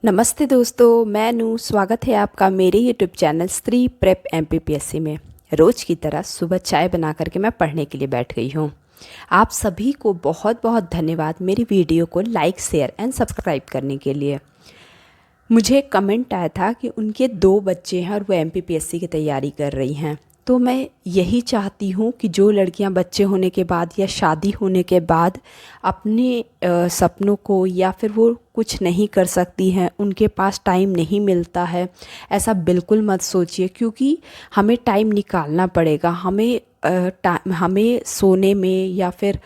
नमस्ते दोस्तों, मैं नू। स्वागत है आपका मेरे यूट्यूब चैनल स्त्री प्रेप एमपीपीएससी में। रोज़ की तरह सुबह चाय बना करके मैं पढ़ने के लिए बैठ गई हूँ। आप सभी को बहुत बहुत धन्यवाद मेरी वीडियो को लाइक, शेयर एंड सब्सक्राइब करने के लिए। मुझे एक कमेंट आया था कि उनके 2 बच्चे हैं और वो एमपीपीएससी की तैयारी कर रही हैं। तो मैं यही चाहती हूँ कि जो लड़कियाँ बच्चे होने के बाद या शादी होने के बाद अपने सपनों को या फिर वो कुछ नहीं कर सकती हैं, उनके पास टाइम नहीं मिलता है, ऐसा बिल्कुल मत सोचिए। क्योंकि हमें टाइम निकालना पड़ेगा। हमें सोने में या फिर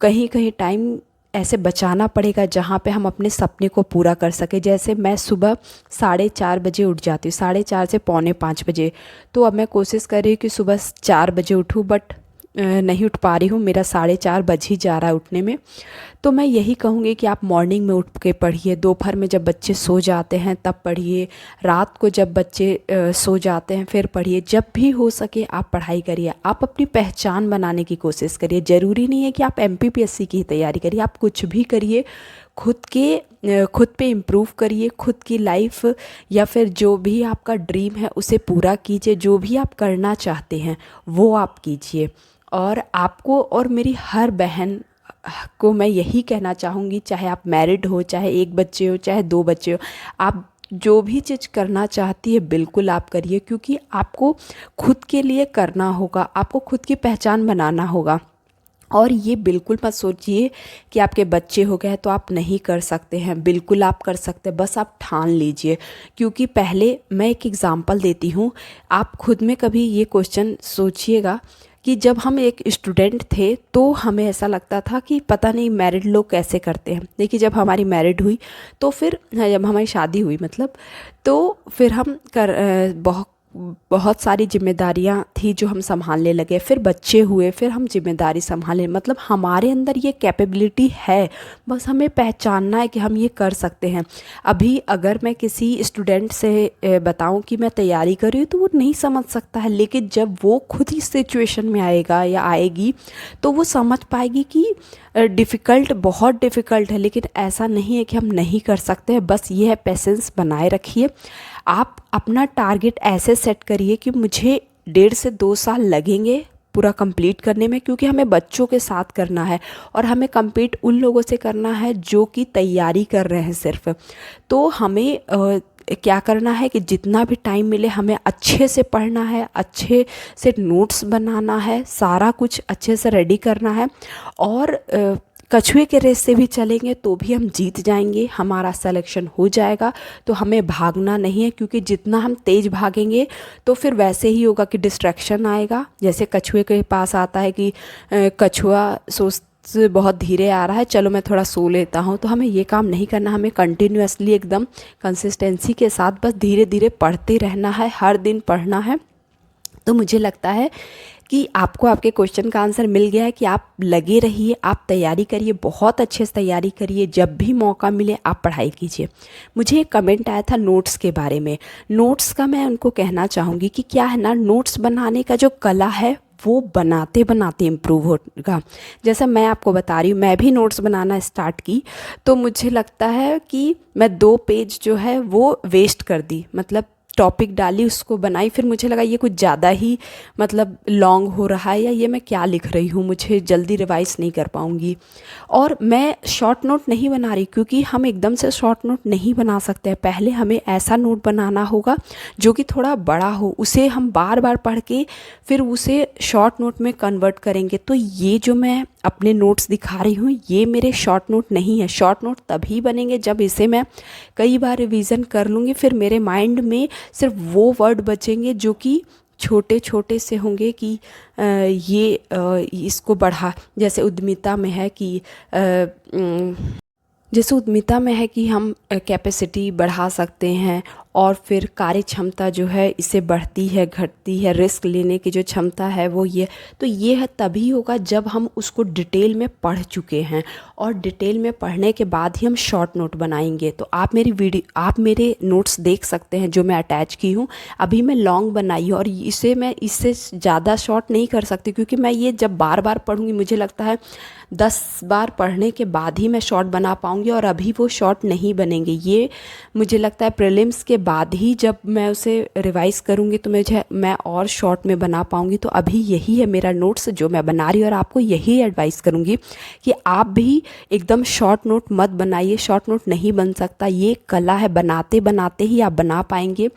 कहीं कहीं टाइम ऐसे बचाना पड़ेगा जहाँ पे हम अपने सपने को पूरा कर सकें। जैसे मैं सुबह 4:30 बजे उठ जाती हूँ, 4:30 से 4:45 बजे। तो अब मैं कोशिश कर रही हूँ कि सुबह 4 बजे उठूँ, बट नहीं उठ पा रही हूँ। मेरा 4:30 बज ही जा रहा है उठने में। तो मैं यही कहूँगी कि आप मॉर्निंग में उठ के पढ़िए, दोपहर में जब बच्चे सो जाते हैं तब पढ़िए, रात को जब बच्चे सो जाते हैं फिर पढ़िए। जब भी हो सके आप पढ़ाई करिए। आप अपनी पहचान बनाने की कोशिश करिए। ज़रूरी नहीं है कि आप एमपीपीएससी की तैयारी करिए, आप कुछ भी करिए। खुद पे इम्प्रूव करिए, खुद की लाइफ या फिर जो भी आपका ड्रीम है उसे पूरा कीजिए। जो भी आप करना चाहते हैं वो आप कीजिए। और आपको और मेरी हर बहन को मैं यही कहना चाहूँगी, चाहे आप मैरिड हो, चाहे 1 बच्चे हो, चाहे 2 बच्चे हो, आप जो भी चीज़ करना चाहती है बिल्कुल आप करिए। क्योंकि आपको खुद के लिए करना होगा, आपको खुद की पहचान बनाना होगा। और ये बिल्कुल मत सोचिए कि आपके बच्चे हो गए तो आप नहीं कर सकते हैं। बिल्कुल आप कर सकते हैं, बस आप ठान लीजिए। क्योंकि पहले मैं एक एग्ज़ाम्पल देती हूँ, आप खुद में कभी ये क्वेश्चन सोचिएगा कि जब हम एक स्टूडेंट थे तो हमें ऐसा लगता था कि पता नहीं मैरिड लोग कैसे करते हैं। देखिए, जब हमारी मैरिड हुई तो फिर जब हमारी शादी हुई मतलब, तो फिर हम बहुत सारी जिम्मेदारियां थी जो हम संभालने लगे। फिर बच्चे हुए, फिर हम जिम्मेदारी संभालें। मतलब हमारे अंदर ये कैपेबिलिटी है, बस हमें पहचानना है कि हम ये कर सकते हैं। अभी अगर मैं किसी स्टूडेंट से बताऊं कि मैं तैयारी कर रही हूँ तो वो नहीं समझ सकता है। लेकिन जब वो खुद ही सिचुएशन में आएगा या आएगी तो वो समझ पाएगी कि बहुत डिफ़िकल्ट है, लेकिन ऐसा नहीं है कि हम नहीं कर सकते हैं। बस ये है, पेशेंस बनाए रखिए। आप अपना टारगेट ऐसे सेट करिए कि मुझे 1.5 से 2 साल लगेंगे पूरा कंप्लीट करने में। क्योंकि हमें बच्चों के साथ करना है और हमें compete उन लोगों से करना है जो कि तैयारी कर रहे हैं सिर्फ। तो हमें क्या करना है कि जितना भी टाइम मिले हमें अच्छे से पढ़ना है, अच्छे से नोट्स बनाना है, सारा कुछ अच्छे से रेडी करना है। और कछुए के रेस से भी चलेंगे तो भी हम जीत जाएंगे, हमारा सिलेक्शन हो जाएगा। तो हमें भागना नहीं है, क्योंकि जितना हम तेज़ भागेंगे तो फिर वैसे ही होगा कि डिस्ट्रैक्शन आएगा। जैसे कछुए के पास आता है कि कछुआ बहुत धीरे आ रहा है, चलो मैं थोड़ा सो लेता हूँ। तो हमें ये काम नहीं करना, हमें कंटिन्यूअसली एकदम कंसिस्टेंसी के साथ बस धीरे धीरे पढ़ते रहना है, हर दिन पढ़ना है। तो मुझे लगता है कि आपको आपके क्वेश्चन का आंसर मिल गया है कि आप लगे रहिए, आप तैयारी करिए, बहुत अच्छे से तैयारी करिए। जब भी मौका मिले आप पढ़ाई कीजिए। मुझे एक कमेंट आया था नोट्स के बारे में। नोट्स का मैं उनको कहना चाहूँगी कि क्या है ना, नोट्स बनाने का जो कला है वो बनाते बनाते इम्प्रूव होगा। जैसा मैं आपको बता रही हूँ, मैं भी नोट्स बनाना स्टार्ट की तो मुझे लगता है कि मैं 2 पेज जो है वो वेस्ट कर दी। मतलब टॉपिक डाली, उसको बनाई, फिर मुझे लगा ये कुछ ज़्यादा ही मतलब लॉन्ग हो रहा है, या ये मैं क्या लिख रही हूँ, मुझे जल्दी रिवाइज़ नहीं कर पाऊँगी। और मैं शॉर्ट नोट नहीं बना रही, क्योंकि हम एकदम से शॉर्ट नोट नहीं बना सकते हैं। पहले हमें ऐसा नोट बनाना होगा जो कि थोड़ा बड़ा हो, उसे हम बार बार पढ़ के फिर उसे शॉर्ट नोट में कन्वर्ट करेंगे। तो ये जो मैं अपने नोट्स दिखा रही हूँ ये मेरे शॉर्ट नोट नहीं है। शॉर्ट नोट तभी बनेंगे जब इसे मैं कई बार रिवीजन कर लूँगी। फिर मेरे माइंड में सिर्फ वो वर्ड बचेंगे जो कि छोटे छोटे से होंगे कि इसको बढ़ा। जैसे उद्यमिता में है कि जैसे उद्यमिता में है कि हम कैपेसिटी बढ़ा सकते हैं और फिर कार्य क्षमता जो है इससे बढ़ती है घटती है, रिस्क लेने की जो क्षमता है वो ये। तो ये है तभी होगा जब हम उसको डिटेल में पढ़ चुके हैं, और डिटेल में पढ़ने के बाद ही हम शॉर्ट नोट बनाएंगे। तो आप मेरे नोट्स देख सकते हैं जो मैं अटैच की हूँ। अभी मैं लॉन्ग बनाई हूँ और मैं इससे ज़्यादा शॉर्ट नहीं कर सकती, क्योंकि मैं ये जब बार बार पढ़ूँगी मुझे लगता है 10 बार पढ़ने के बाद ही मैं शॉर्ट बना पाऊँगी, और अभी वो शॉर्ट नहीं बनेंगे। ये मुझे लगता है प्रीलिम्स के बाद ही जब मैं उसे रिवाइज़ करूँगी तो मैं और शॉर्ट में बना पाऊँगी। तो अभी यही है मेरा नोट्स जो मैं बना रही हूँ, और आपको यही एडवाइस करूँगी कि आप भी एकदम शॉर्ट नोट मत बनाइए। शॉर्ट नोट नहीं बन सकता, ये कला है, बनाते बनाते ही आप बना पाएंगे।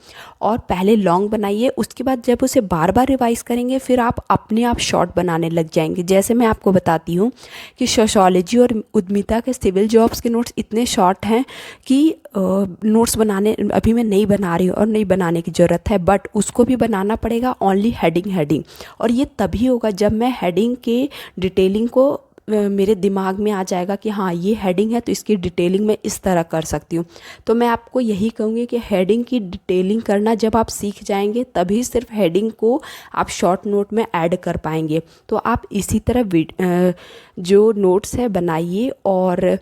और पहले लॉन्ग बनाइए, उसके बाद जब उसे बार बार रिवाइज़ करेंगे फिर आप अपने आप शॉर्ट बनाने लग जाएंगे। जैसे मैं आपको बताती हूँ कि सोशियोलॉजी और उद्यमिता के सिविल जॉब्स के नोट्स इतने शॉर्ट हैं कि नोट्स बनाने अभी मैं नहीं बना रही हूँ, और नहीं बनाने की ज़रूरत है, बट उसको भी बनाना पड़ेगा ओनली हेडिंग। और ये तभी होगा जब मैं हेडिंग के डिटेलिंग को मेरे दिमाग में आ जाएगा कि हाँ ये हेडिंग है तो इसकी डिटेलिंग मैं इस तरह कर सकती हूँ। तो मैं आपको यही कहूँगी कि हेडिंग की डिटेलिंग करना जब आप सीख जाएंगे तभी सिर्फ हेडिंग को आप शॉर्ट नोट में ऐड कर पाएंगे। तो आप इसी तरह जो नोट्स है बनाइए, और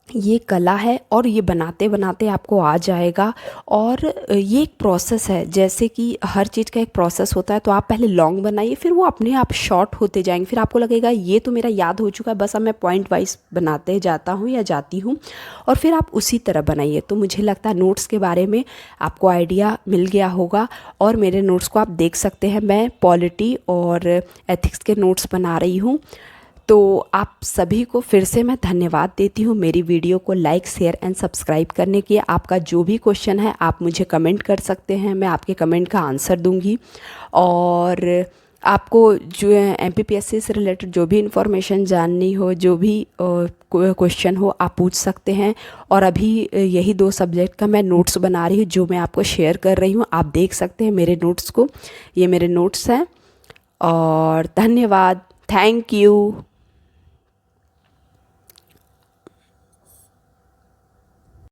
ये कला है, और ये बनाते बनाते आपको आ जाएगा। और ये एक प्रोसेस है, जैसे कि हर चीज़ का एक प्रोसेस होता है। तो आप पहले लॉन्ग बनाइए, फिर वो अपने आप शॉर्ट होते जाएंगे, फिर आपको लगेगा ये तो मेरा याद हो चुका है, बस अब मैं पॉइंट वाइज बनाते जाता हूँ या जाती हूँ, और फिर आप उसी तरह बनाइए। तो मुझे लगता है नोट्स के बारे में आपको आइडिया मिल गया होगा, और मेरे नोट्स को आप देख सकते हैं। मैं पॉलिटी और एथिक्स के नोट्स बना रही हूँ। तो आप सभी को फिर से मैं धन्यवाद देती हूँ मेरी वीडियो को लाइक शेयर एंड सब्सक्राइब करने के। आपका जो भी क्वेश्चन है आप मुझे कमेंट कर सकते हैं, मैं आपके कमेंट का आंसर दूंगी। और आपको जो MPPSC से रिलेटेड जो भी इन्फॉर्मेशन जाननी हो, जो भी क्वेश्चन हो, आप पूछ सकते हैं। और अभी यही 2 सब्जेक्ट का मैं नोट्स बना रही हूँ जो मैं आपको शेयर कर रही हूँ। आप देख सकते हैं मेरे नोट्स को, ये मेरे नोट्स हैं। और धन्यवाद, थैंक यू।